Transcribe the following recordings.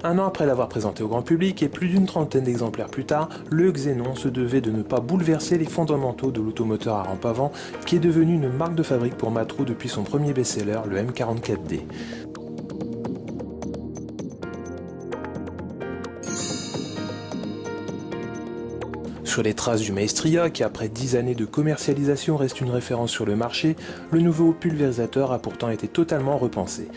Un an après l'avoir présenté au grand public et plus d'une trentaine d'exemplaires plus tard, le Xénon se devait de ne pas bouleverser les fondamentaux de l'automoteur à rampe avant, qui est devenu une marque de fabrique pour Matro depuis son premier best-seller, le M44D. Sur les traces du Maestria, qui après 10 années de commercialisation reste une référence sur le marché, le nouveau pulvérisateur a pourtant été totalement repensé.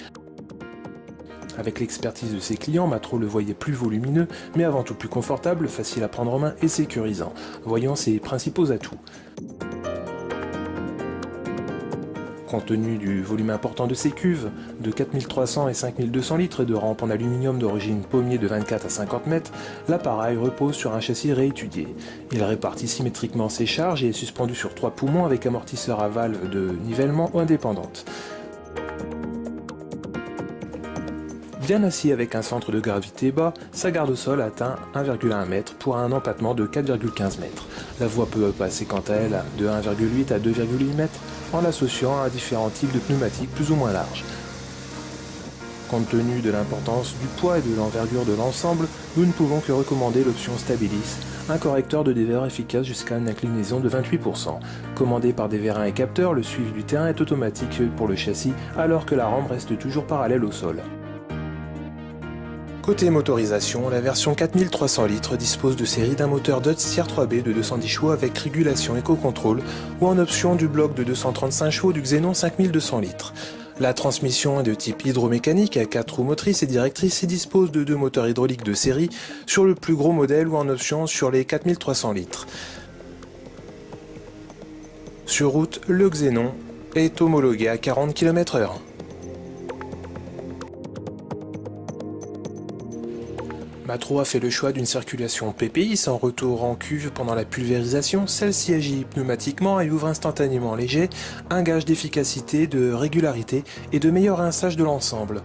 Avec l'expertise de ses clients, Matro le voyait plus volumineux, mais avant tout plus confortable, facile à prendre en main et sécurisant. Voyons ses principaux atouts. Compte tenu du volume important de ses cuves, de 4300 et 5200 litres de rampe en aluminium d'origine pommier de 24 à 50 mètres, l'appareil repose sur un châssis réétudié. Il répartit symétriquement ses charges et est suspendu sur 3 poumons avec amortisseur à valve de nivellement ou indépendante. Bien assis avec un centre de gravité bas, sa garde au sol atteint 1,1 m pour un empattement de 4,15 m. La voie peut passer quant à elle de 1,8 à 2,8 m en l'associant à différents types de pneumatiques plus ou moins larges. Compte tenu de l'importance du poids et de l'envergure de l'ensemble, nous ne pouvons que recommander l'option Stabilis, un correcteur de dévers efficace jusqu'à une inclinaison de 28%. Commandé par des vérins et capteurs, le suivi du terrain est automatique pour le châssis alors que la rampe reste toujours parallèle au sol. Côté motorisation, la version 4300 litres dispose de série d'un moteur Dodge Tier 3B de 210 chevaux avec régulation éco-contrôle ou en option du bloc de 235 chevaux du Xénon 5200 litres. La transmission est de type hydromécanique à 4 roues motrices et directrices et dispose de 2 moteurs hydrauliques de série sur le plus gros modèle ou en option sur les 4300 litres. Sur route, le Xénon est homologué à 40 km/h. Matro a fait le choix d'une circulation PPI sans retour en cuve pendant la pulvérisation. Celle-ci agit pneumatiquement et ouvre instantanément les jets, un gage d'efficacité, de régularité et de meilleur rinçage de l'ensemble.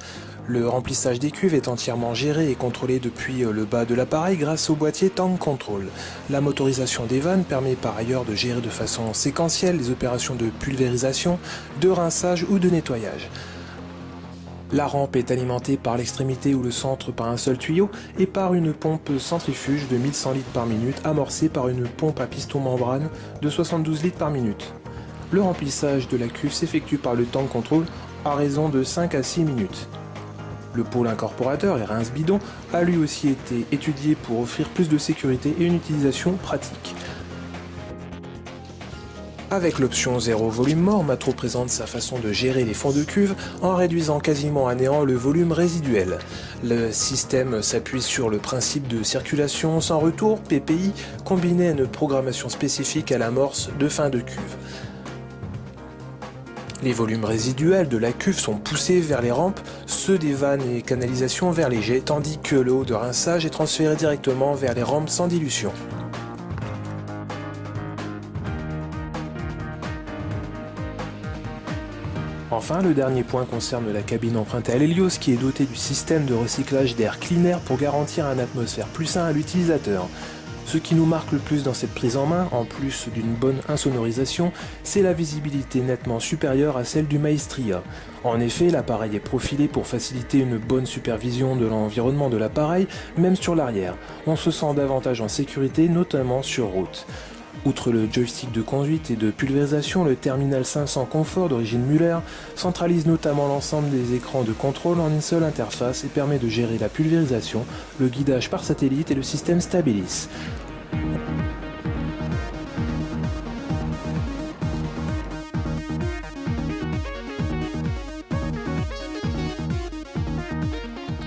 Le remplissage des cuves est entièrement géré et contrôlé depuis le bas de l'appareil grâce au boîtier Tank Control. La motorisation des vannes permet par ailleurs de gérer de façon séquentielle les opérations de pulvérisation, de rinçage ou de nettoyage. La rampe est alimentée par l'extrémité ou le centre par un seul tuyau et par une pompe centrifuge de 1100 litres par minute amorcée par une pompe à piston membrane de 72 litres par minute. Le remplissage de la cuve s'effectue par le Tank Control à raison de 5 à 6 minutes. Le pôle incorporateur et rince bidon a lui aussi été étudié pour offrir plus de sécurité et une utilisation pratique. Avec l'option 0 volume mort, Matro présente sa façon de gérer les fonds de cuve en réduisant quasiment à néant le volume résiduel. Le système s'appuie sur le principe de circulation sans retour, PPI, combiné à une programmation spécifique à l'amorce de fin de cuve. Les volumes résiduels de la cuve sont poussés vers les rampes, ceux des vannes et canalisations vers les jets, tandis que le haut de rinçage est transféré directement vers les rampes sans dilution. Enfin, le dernier point concerne la cabine empruntée à l'Helios qui est dotée du système de recyclage d'air Clean Air pour garantir un atmosphère plus sain à l'utilisateur. Ce qui nous marque le plus dans cette prise en main, en plus d'une bonne insonorisation, c'est la visibilité nettement supérieure à celle du Maestria. En effet, l'appareil est profilé pour faciliter une bonne supervision de l'environnement de l'appareil, même sur l'arrière. On se sent davantage en sécurité, notamment sur route. Outre le joystick de conduite et de pulvérisation, le Terminal 500 Confort d'origine Muller centralise notamment l'ensemble des écrans de contrôle en une seule interface et permet de gérer la pulvérisation, le guidage par satellite et le système Stabilis.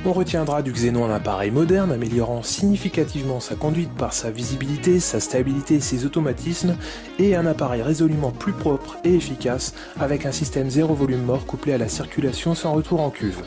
On retiendra du Xénon un appareil moderne, améliorant significativement sa conduite par sa visibilité, sa stabilité et ses automatismes, et un appareil résolument plus propre et efficace, avec un système 0 volume mort couplé à la circulation sans retour en cuve.